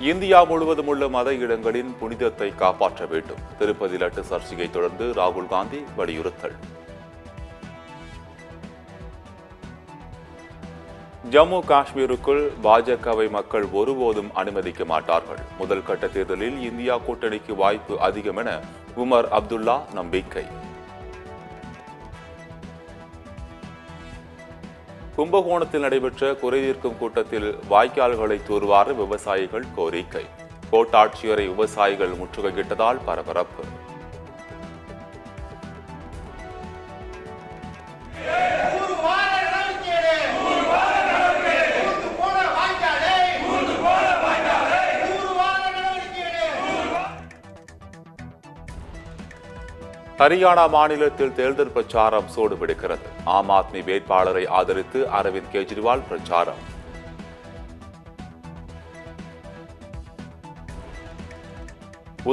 India முழுவதும் உள்ள மத இடங்களின் புனிதத்தை காப்பாற்ற வேண்டும். திருப்பதி லட்டு சர்ச்சையை தொடர்ந்து ராகுல் காந்தி வலியுறுத்தல். ஜம்மு காஷ்மீருக்குள் பாஜகவை மக்கள் ஒருபோதும் அனுமதிக்க மாட்டார்கள். முதல் கட்ட தேர்தலில் இந்தியா கூட்டணிக்கு வாய்ப்பு அதிகம் என உமர் அப்துல்லா நம்பிக்கை. கும்பகோணத்தில் நடைபெற்ற குறைதீர்க்கும் கூட்டத்தில் வாய்க்கால்களை தூர்வார விவசாயிகள் கோரிக்கை. கோட்டாட்சியரை விவசாயிகள் முற்றுகையிட்டதால் பரபரப்பு. ஹரியானா மாநிலத்தில் தேர்தல் பிரச்சாரம் சூடுபிடிக்கிறது. ஆம் ஆத்மி வேட்பாளரை ஆதரித்து அரவிந்த் கெஜ்ரிவால் பிரச்சாரம்.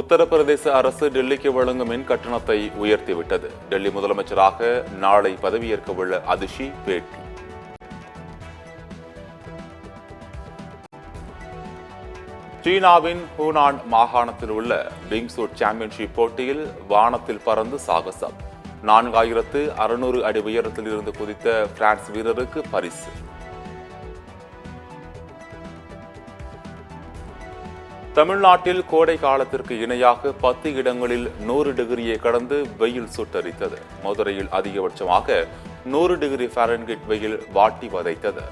உத்தரப்பிரதேச அரசு டெல்லிக்கு வழங்கும் மின் கட்டணத்தை உயர்த்திவிட்டது. டெல்லி முதலமைச்சராக நாளை பதவியேற்க உள்ள அதிஷி பேட்டி. சீனாவின் ஹூனான் மாகாணத்தில் உள்ள விங்சூட் சாம்பியன்ஷிப் போட்டியில் வானத்தில் பறந்து சாகசம். 4600 அடி உயரத்தில் இருந்து குதித்த பிரான்ஸ் வீரருக்கு பரிசு. தமிழ்நாட்டில் கோடை காலத்திற்கு இணையாக 10 இடங்களில் 100 டிகிரியை கடந்து வெயில் சுட்டரித்தது. மதுரையில் அதிகபட்சமாக 100 டிகிரி ஃபாரன்ஹீட் வெயில் வாட்டி வதைத்தது.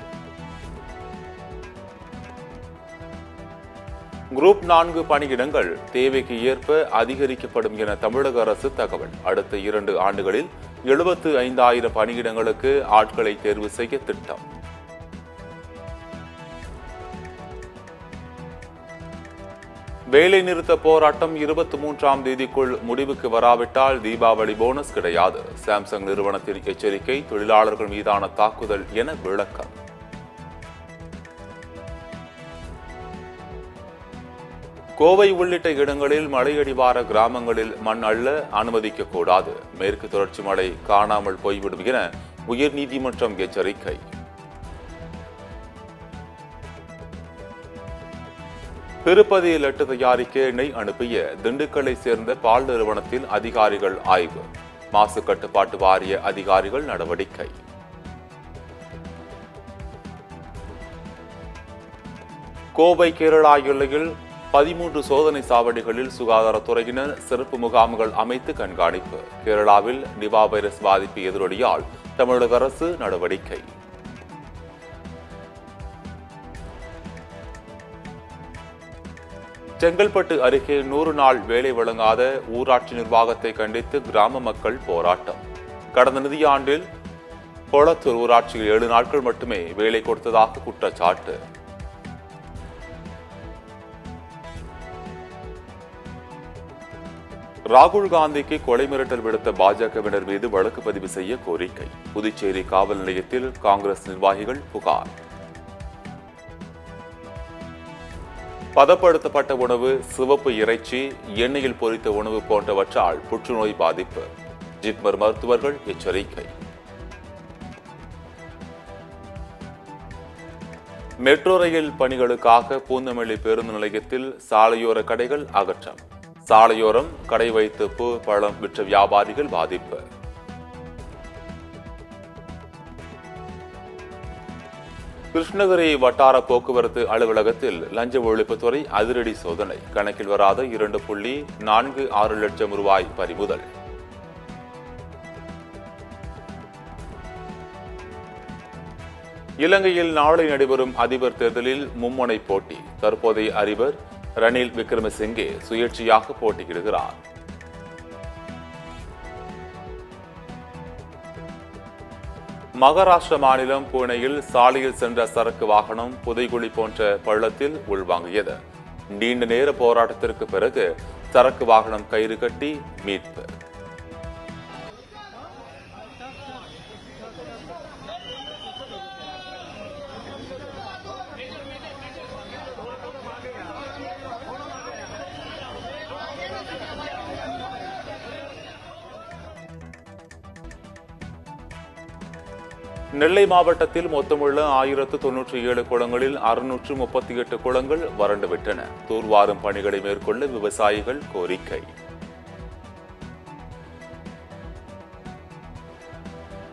குரூப் 4 பணியிடங்கள் தேவைக்கு ஏற்ப அதிகரிக்கப்படும் என தமிழக அரசு தகவல். அடுத்த 2 ஆண்டுகளில் 75,000 பணியிடங்களுக்கு ஆட்களை தேர்வு செய்ய திட்டம். வேலை நிறுத்த போராட்டம் 23ஆம் தேதிக்குள் முடிவுக்கு வராவிட்டால் தீபாவளி போனஸ் கிடையாது. சாம்சங் நிறுவனத்தின் எச்சரிக்கை. தொழிலாளர்கள் மீதான தாக்குதல் என விளக்கம். கோவை உள்ளிட்ட இடங்களில் மலையடிவார கிராமங்களில் மண் அள்ள அனுமதிக்கக்கூடாது. மேற்கு தொடர்ச்சி மழை காணாமல் போய்விடும் என உயர்நீதிமன்றம் எச்சரிக்கை. திருப்பதி லட்டு தயாரிக்க எண்ணெய் அனுப்பிய திண்டுக்கல்லை சேர்ந்த பால் நிறுவனத்தில் அதிகாரிகள் ஆய்வு. மாசு கட்டுப்பாட்டு வாரிய அதிகாரிகள் நடவடிக்கை. கோவை கேரளா எல்லையில் 13 சோதனை சாவடிகளில் சுகாதாரத்துறையினர் சிறப்பு முகாம்கள் அமைத்து கண்காணிப்பு. கேரளாவில் நிபா வைரஸ் பாதிப்பு எதிரொலியால் தமிழக அரசு நடவடிக்கை. செங்கல்பட்டு அருகே 100 நாள் வேலை வழங்காத ஊராட்சி நிர்வாகத்தை கண்டித்து கிராம மக்கள் போராட்டம். கடந்த நிதியாண்டில் கொளத்தூர் ஊராட்சியில் 7 நாட்கள் மட்டுமே வேலை கொடுத்ததாக குற்றச்சாட்டு. ராகுல் காந்திக்கு கொலை மிரட்டல் விடுத்த பாஜகவினர் மீது வழக்கு பதிவு செய்ய கோரிக்கை. புதுச்சேரி காவல் நிலையத்தில் காங்கிரஸ் நிர்வாகிகள் புகார். பதப்படுத்தப்பட்ட உணவு, சிவப்பு இறைச்சி, எண்ணெயில் பொரித்த உணவு போன்றவற்றால் புற்றுநோய் பாதிப்பு. ஜிப்மர் மருத்துவர்கள் எச்சரிக்கை. மெட்ரோ ரயில் பணிகளுக்காக பூந்தமல்லி பேருந்து நிலையத்தில் சாலையோர கடைகள் அகற்றம். சாலையோரம் கடை வைத்து பூ பழம் விற்ற வியாபாரிகள் பாதிப்பு. கிருஷ்ணகிரி வட்டார போக்குவரத்து அலுவலகத்தில் லஞ்ச ஒழிப்புத்துறை அதிரடி சோதனை. கணக்கில் வராத 2.46 லட்சம் ரூபாய் பறிமுதல். இலங்கையில் நாளை நடைபெறும் அதிபர் தேர்தலில் மும்முனை போட்டி. தற்போதைய அதிபர் ரணில் விக்ரமசிங்கே சுயேட்சையாக போட்டியிடுகிறார். மகாராஷ்டிர மாநிலம் புனேயில் சாலையில் சென்ற சரக்கு வாகனம் புதைகுழி போன்ற பள்ளத்தில் உள்வாங்கியது. நீண்ட நேர போராட்டத்திற்கு பிறகு சரக்கு வாகனம் கயிறு கட்டி மீட்பு. நெல்லை மாவட்டத்தில் மொத்தமுள்ள 1097 குளங்களில் 638 குளங்கள் வறண்டுவிட்டன. தூர்வாரும் பணிகளை மேற்கொள்ள விவசாயிகள் கோரிக்கை.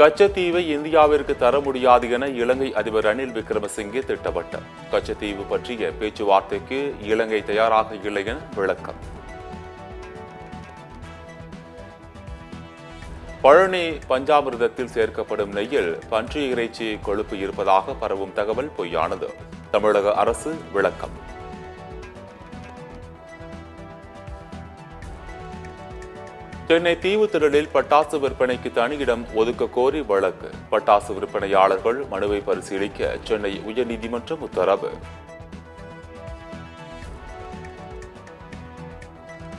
கச்சத்தீவை இந்தியாவிற்கு தர முடியாது என இலங்கை அதிபர் ரணில் விக்ரமசிங்கே திட்டவட்டம். கச்சத்தீவு பற்றிய பேச்சுவார்த்தைக்கு இலங்கை தயாராக இல்லை என விளக்கம். பழனி பஞ்சாமிர்தத்தில் சேர்க்கப்படும் நெய்யில் பன்றி இறைச்சி கொழுப்பு இருப்பதாக பரவும் தகவல் பொய்யானது. தமிழக அரசு விளக்கம். சென்னை தீவுத்திடலில் பட்டாசு விற்பனைக்கு தனியிடம் ஒதுக்க கோரி வழக்கு. பட்டாசு விற்பனையாளர்கள் மனுவை பரிசீலிக்க சென்னை உயர்நீதிமன்றம் உத்தரவு.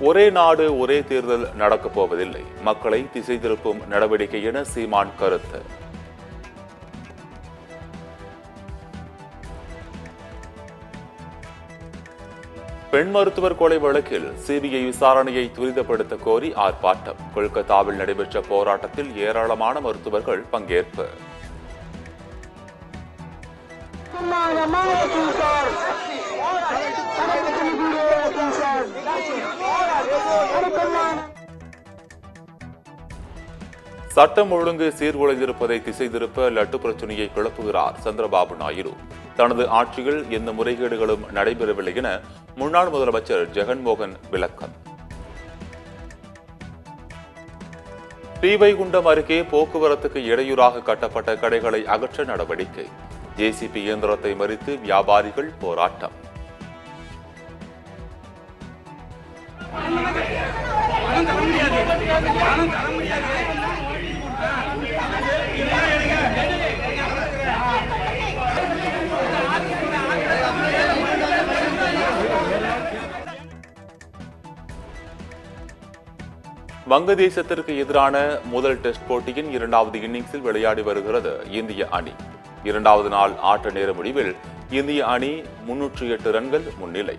ஒரே நாடு ஒரே தேர்தல் நடக்கப் போவதில்லை, மக்களை திசை திருப்பும் நடவடிக்கை என சீமான் கருத்து. பெண் மருத்துவர் கொலை வழக்கில் சிபிஐ விசாரணையை துரிதப்படுத்த கோரி ஆர்ப்பாட்டம். கொல்கத்தாவில் நடைபெற்ற போராட்டத்தில் ஏராளமான மருத்துவர்கள் பங்கேற்பு. சட்டம் ஒழுங்கு சீர்குலைந்திருப்பதை திசை திருப்ப லட்டு பிரச்சனையை கிளப்புகிறார் சந்திரபாபு நாயுடு. தனது ஆட்சியில் எந்த முறைகேடுகளும் நடைபெறவில்லை என முன்னாள் முதலமைச்சர் ஜெகன்மோகன் விளக்கம். ஸ்ரீவைகுண்டம் அருகே போக்குவரத்துக்கு இடையூறாக கட்டப்பட்ட கடைகளை அகற்ற நடவடிக்கை. ஜேசிபி இயந்திரத்தை மறித்து வியாபாரிகள் போராட்டம். வங்கதேசத்திற்கு எதிரான முதல் டெஸ்ட் போட்டியின் 2வது இன்னிங்ஸில் விளையாடி வருகிறது இந்திய அணி. 2வது நாள் ஆட்ட நேர முடிவில் இந்திய அணி 308 ரன்கள் முன்னிலை.